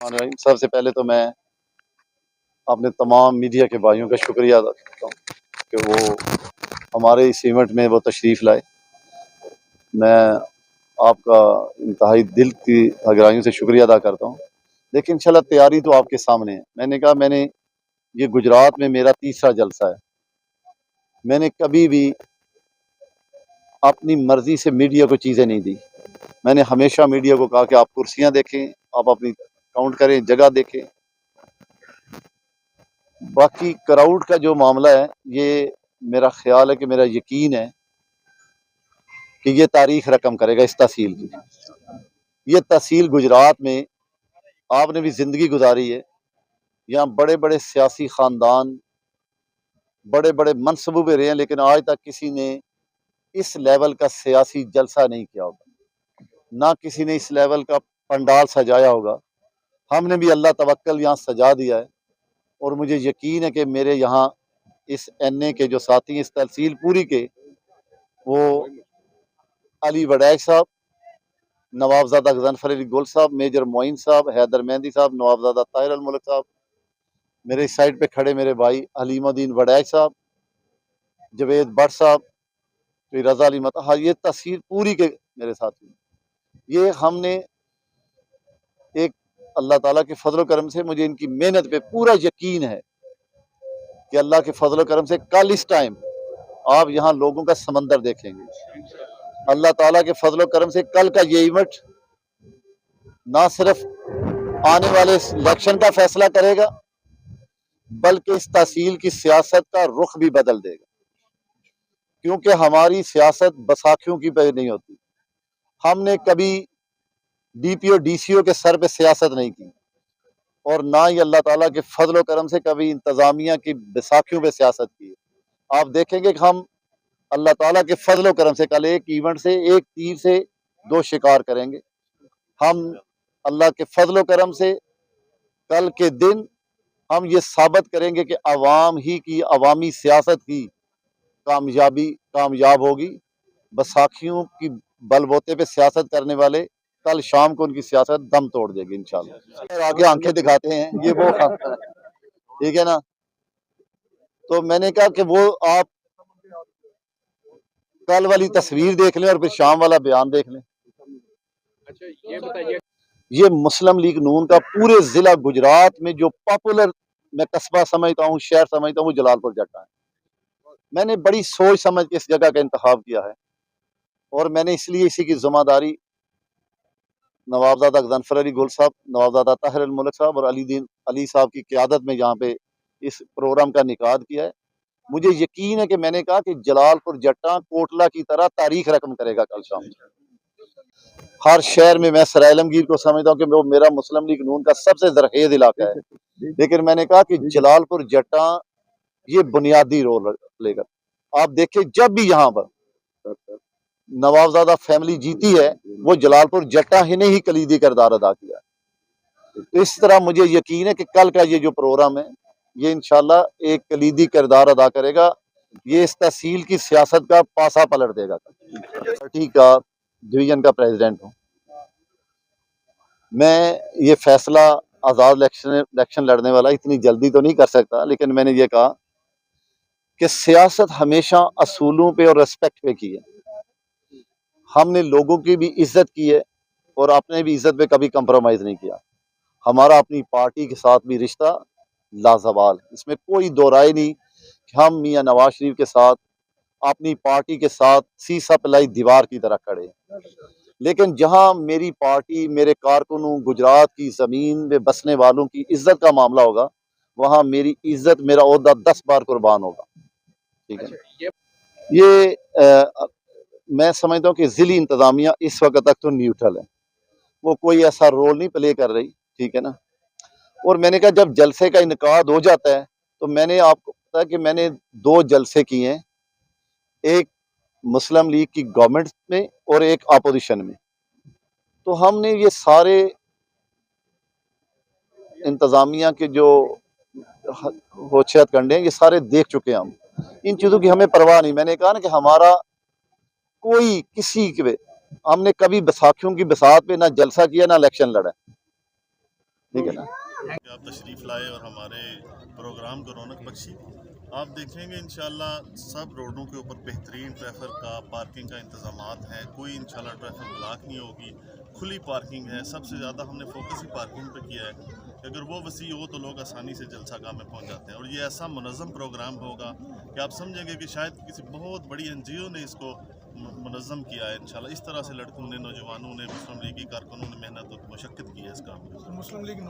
سب سے پہلے تو میں اپنے تمام میڈیا کے بھائیوں کا شکریہ ادا کرتا ہوں کہ وہ ہمارے اس ایونٹ میں وہ تشریف لائے۔ میں آپ کا انتہائی دل کی گہرائیوں سے شکریہ ادا کرتا ہوں۔ لیکن انشاءاللہ تیاری تو آپ کے سامنے ہے۔ میں نے کہا میں نے یہ گجرات میں میرا تیسرا جلسہ ہے۔ میں نے کبھی بھی اپنی مرضی سے میڈیا کو چیزیں نہیں دی۔ میں نے ہمیشہ میڈیا کو کہا کہ آپ کرسیاں دیکھیں، آپ اپنی کاؤنٹ کریں، جگہ دیکھیں۔ باقی کراؤڈ کا جو معاملہ ہے، یہ میرا خیال ہے کہ میرا یقین ہے کہ یہ تاریخ رقم کرے گا اس تحصیل کی۔ یہ تحصیل گجرات میں آپ نے بھی زندگی گزاری ہے، یہاں بڑے بڑے سیاسی خاندان، بڑے بڑے منصبوں پہ رہے ہیں، لیکن آج تک کسی نے اس لیول کا سیاسی جلسہ نہیں کیا ہوگا، نہ کسی نے اس لیول کا پنڈال سجایا ہوگا۔ ہم نے بھی اللہ توکل یہاں سجا دیا ہے، اور مجھے یقین ہے کہ میرے یہاں اس این اے کے جو ساتھی ہیں، اس تحصیل پوری کے، وہ علی وڈیک صاحب، نوابزادہ غضنفر علی گل صاحب، میجر معین صاحب، حیدر مہندی صاحب، نوابزادہ طاہر الملک صاحب، میرے اس سائڈ پہ کھڑے میرے بھائی حلیم الدین وڈیک صاحب، جوید بٹ صاحب، پھر رضا علی مطہر، یہ تحصیل پوری کے میرے ساتھی ہیں۔ یہ ہم نے ایک اللہ تعالیٰ کے فضل و کرم سے، مجھے ان کی محنت پہ پورا یقین ہے کہ اللہ کے فضل و کرم سے کل اس ٹائم آپ یہاں لوگوں کا سمندر دیکھیں گے۔ اللہ تعالیٰ کے فضل و کرم سے کل کا یہ ایونٹ نہ صرف آنے والے الیکشن کا فیصلہ کرے گا، بلکہ اس تحصیل کی سیاست کا رخ بھی بدل دے گا، کیونکہ ہماری سیاست بساکھیوں کی پہ نہیں ہوتی۔ ہم نے کبھی D P O D C او کے سر پہ سیاست نہیں کی، اور نہ ہی اللہ تعالیٰ کے فضل و کرم سے کبھی انتظامیہ کی بیساکھیوں پہ سیاست کی ہے۔ آپ دیکھیں گے کہ ہم اللہ تعالیٰ کے فضل و کرم سے کل ایک ایونٹ سے، ایک تیر سے دو شکار کریں گے۔ ہم اللہ کے فضل و کرم سے کل کے دن ہم یہ ثابت کریں گے کہ عوام ہی کی، عوامی سیاست کی کامیاب ہوگی۔ بیساکھیوں کی بل بوتے پہ سیاست کرنے والے کل شام کو ان کی سیاست دم توڑ دے گی انشاءاللہ۔ اور آگے آنکھیں دکھاتے ہیں، یہ وہ خاصہ ہے، ٹھیک ہے نا۔ تو میں نے کہا کہ وہ آپ کل والی تصویر دیکھ لیں اور پھر شام والا بیان دیکھ لیں۔ یہ مسلم لیگ نون کا پورے ضلع گجرات میں جو پاپولر میں قصبہ سمجھتا ہوں، شہر سمجھتا ہوں، وہ جلال پور جٹا ہے۔ میں نے بڑی سوچ سمجھ کے اس جگہ کا انتخاب کیا ہے، اور میں نے اس لیے اسی کی ذمہ داری نوابزادہ غضنفر علی گل صاحب، نوابزادہ طاہر الملک صاحب اور علی صاحب کی قیادت میں یہاں پہ اس پروگرام کا انعقاد کیا ہے۔ مجھے یقین ہے کہ میں نے کہا کہ جلال پور جٹا کوٹلہ کی طرح تاریخ رقم کرے گا کل شام۔ ہر شہر میں میں سرائے عالمگیر کو سمجھتا ہوں کہ وہ میرا مسلم لیگ نون کا سب سے زرخیز علاقہ ہے، لیکن میں نے کہا کہ جلال پور جٹا یہ بنیادی رول لے گا۔ آپ دیکھیں جب بھی یہاں پر نوابزادہ فیملی جیتی ہے، وہ جلال پور جٹا ہی نے ہی کلیدی کردار ادا کیا ہے۔ اس طرح مجھے یقین ہے کہ کل کا یہ جو پروگرام ہے، یہ انشاءاللہ ایک کلیدی کردار ادا کرے گا۔ یہ اس تحصیل کی سیاست کا پاسا پلٹ دے گا۔ پارٹی کا ڈویژن کا پریزیڈنٹ ہوں میں۔ یہ فیصلہ آزاد الیکشن لڑنے والا اتنی جلدی تو نہیں کر سکتا، لیکن میں نے یہ کہا کہ سیاست ہمیشہ اصولوں پہ اور ریسپیکٹ پہ کی ہے۔ ہم نے لوگوں کی بھی عزت کی ہے، اور اپنے بھی عزت پہ کبھی کمپرومائز نہیں کیا۔ ہمارا اپنی پارٹی کے ساتھ بھی رشتہ لازوال، اس میں کوئی دو رائے نہیں کہ ہم میاں نواز شریف کے ساتھ، اپنی پارٹی کے ساتھ سیسا پلائی دیوار کی طرح کھڑے ہیں۔ لیکن جہاں میری پارٹی، میرے کارکنوں، گجرات کی زمین میں بسنے والوں کی عزت کا معاملہ ہوگا، وہاں میری عزت، میرا عہدہ 10 بار قربان ہوگا، ٹھیک ہے۔ یہ میں سمجھتا ہوں کہ ضلعی انتظامیہ اس وقت تک تو نیوٹرل ہے، وہ کوئی ایسا رول نہیں پلے کر رہی، ٹھیک ہے نا۔ اور میں نے کہا جب جلسے کا انعقاد ہو جاتا ہے تو میں نے آپ کو پتا کہ میں نے 2 جلسے کیے ہیں، ایک مسلم لیگ کی گورنمنٹ میں اور ایک اپوزیشن میں۔ تو ہم نے یہ سارے انتظامیہ کے جو ہوشیت کنڈے ہیں، یہ سارے دیکھ چکے ہیں ہم۔ ان چیزوں کی ہمیں پرواہ نہیں۔ میں نے کہا نا کہ ہمارا کوئی کسی کے، ہم نے کبھی بیساکھیوں کی بساط پہ نہ جلسہ کیا نہ الیکشن لڑا۔ ٹھیک ہے نا. کہ آپ تشریف لائے اور ہمارے پروگرام کو رونق بخشی. آپ دیکھیں گے انشاءاللہ سب روڈوں کے اوپر بہترین ٹریفک کا پارکنگ کا انتظامات ہیں. کوئی انشاءاللہ ٹریفک بلاک نہیں ہوگی. کھلی پارکنگ ہے. سب سے زیادہ ہم نے فوکس ہی پارکنگ پہ کیا ہے کہ اگر وہ وسیع ہو تو لوگ آسانی سے جلسہ گاہ میں پہنچ جاتے ہیں. اور یہ ایسا منظم پروگرام ہوگا کہ آپ سمجھیں گے کہ شاید کسی بہت بڑی این جی او نے اس کو منظم کیا ہے. انشاءاللہ اس طرح سے لڑکوں نے، نوجوانوں نے، مسلم لیگی کارکنوں نے محنت اور مشقت کی ہے اس کام میں. مسلم لیگ